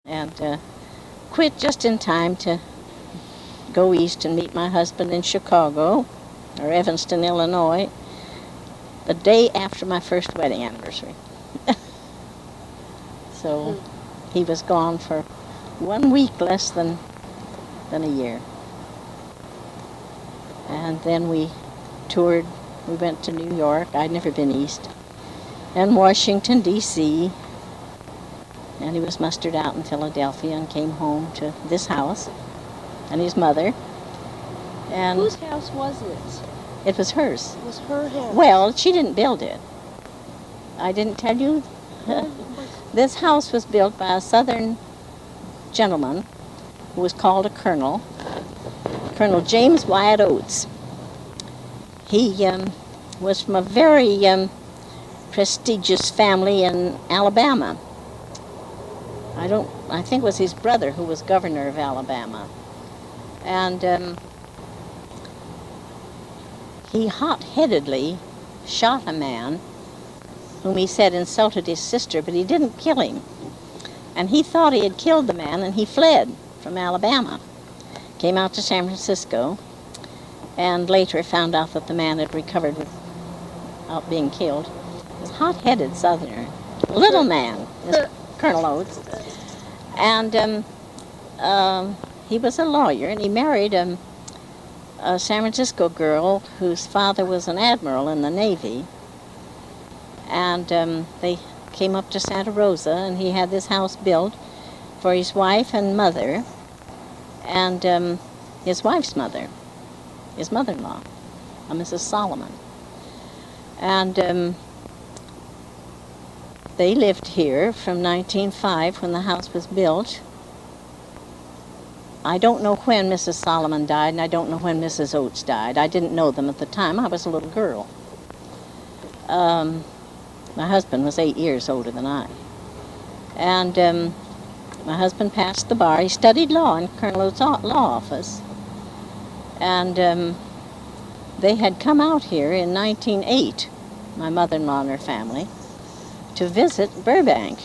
and quit just in time to go east and meet my husband in Chicago, or Evanston, Illinois, the day after my first wedding anniversary. So he was gone for 1 week, less than a year. And then we toured. We went to New York. I'd never been east. And Washington, D.C. And he was mustered out in Philadelphia and came home to this house and his mother. And whose house was this? it was hers. It was her house. Well, she didn't build it. I didn't tell you. This house was built by a Southern gentleman who was called a colonel, Colonel James Wyatt Oates. He was from a very prestigious family in Alabama. I think it was his brother who was governor of Alabama. And he hot-headedly shot a man whom he said insulted his sister, but he didn't kill him. And he thought he had killed the man, and he fled from Alabama. Came out to San Francisco, and later found out that the man had recovered without being killed. He was a hot-headed Southerner, little man, this Colonel Oates. And he was a lawyer, and he married a San Francisco girl whose father was an admiral in the Navy. And they came up to Santa Rosa, and he had this house built for his wife and mother, and his wife's mother, his mother-in-law, Mrs. Solomon. And they lived here from 1905, when the house was built. I don't know when Mrs. Solomon died, and I don't know when Mrs. Oates died. I didn't know them at the time. I was a little girl. My husband was 8 years older than I. And my husband passed the bar. He studied law in Colonel Oates' law office. And they had come out here in 1908, my mother-in-law and her family, to visit Burbank.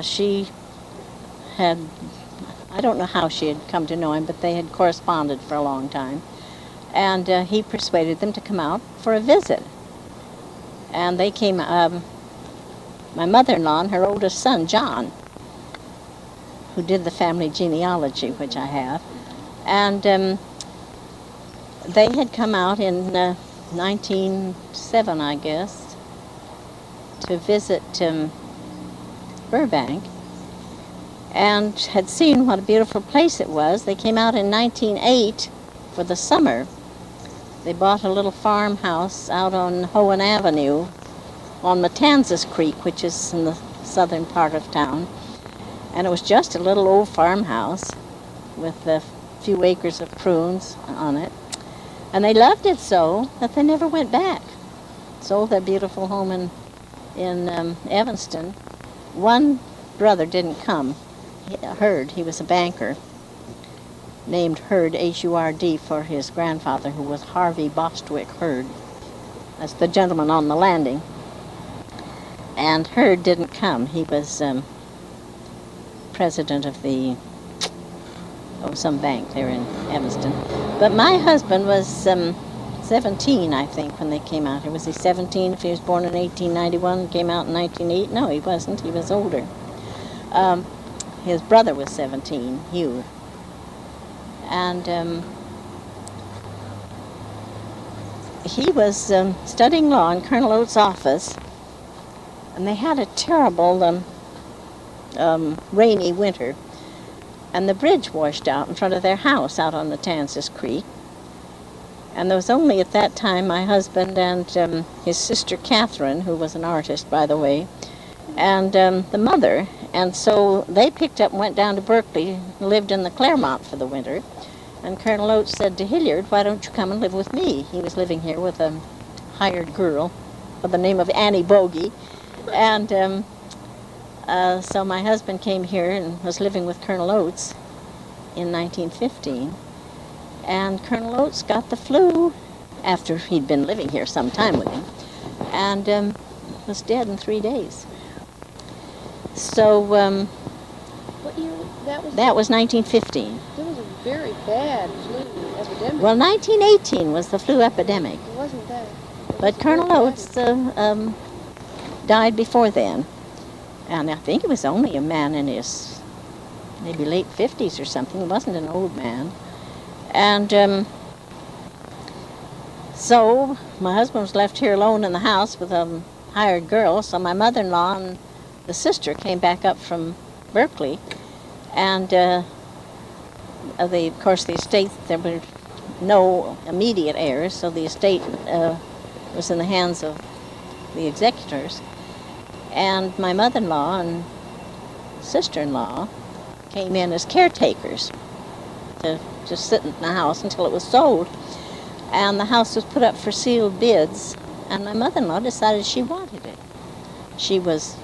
She had, I don't know how she had come to know him, but they had corresponded for a long time. And he persuaded them to come out for a visit. And they came, my mother-in-law and her oldest son, John, who did the family genealogy, which I have. And they had come out in 1907, I guess, to visit Burbank, and had seen what a beautiful place it was. They came out in 1908 for the summer. They bought a little farmhouse out on Hohen Avenue on Matanzas Creek, which is in the southern part of town. And it was just a little old farmhouse with a few acres of prunes on it. And they loved it so that they never went back. Sold their beautiful home in Evanston. One brother didn't come. Hurd, he was a banker, named Hurd, H-U-R-D, for his grandfather, who was Harvey Bostwick Hurd. That's the gentleman on the landing. And Hurd didn't come. He was president of some bank there in Evanston. But my husband was 17, I think, when they came out here. Was he 17 if he was born in 1891 and came out in 1908? No, he wasn't. He was older. His brother was 17, Hugh. And he was studying law in Colonel Oates' office, and they had a terrible rainy winter, and the bridge washed out in front of their house out on the Matanzas Creek. And there was only at that time my husband and his sister Catherine, who was an artist, by the way, and the mother. And so they picked up and went down to Berkeley, lived in the Claremont for the winter. And Colonel Oates said to Hilliard, "Why don't you come and live with me?" He was living here with a hired girl by the name of Annie Bogey. And so my husband came here and was living with Colonel Oates in 1915. And Colonel Oates got the flu after he'd been living here some time with him, and was dead in 3 days. So What year? That was. That was 1915. There was a very bad flu epidemic. Well, 1918 was the flu epidemic. It wasn't that. But Colonel Oates died before then. And I think he was only a man in his maybe late 50s or something. He wasn't an old man. And so my husband was left here alone in the house with a hired girl. So my mother-in-law and the sister came back up from Berkeley. And of course, the estate, there were no immediate heirs, so the estate was in the hands of the executors. And my mother-in-law and sister-in-law came in as caretakers to just sit in the house until it was sold. And the house was put up for sealed bids, and my mother-in-law decided she wanted it. She was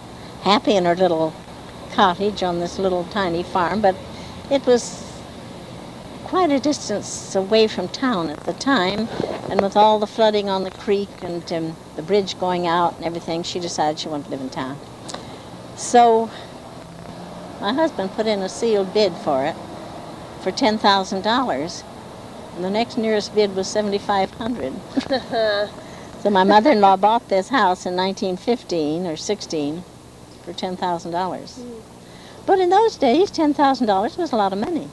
happy in her little cottage on this little tiny farm, but it was quite a distance away from town at the time, and with all the flooding on the creek and the bridge going out and everything, she decided she wanted to live in town. So my husband put in a sealed bid for it for $10,000, and the next nearest bid was $7,500. So my mother-in-law bought this house in 1915 or 16 for $10,000. But in those days, $10,000 was a lot of money.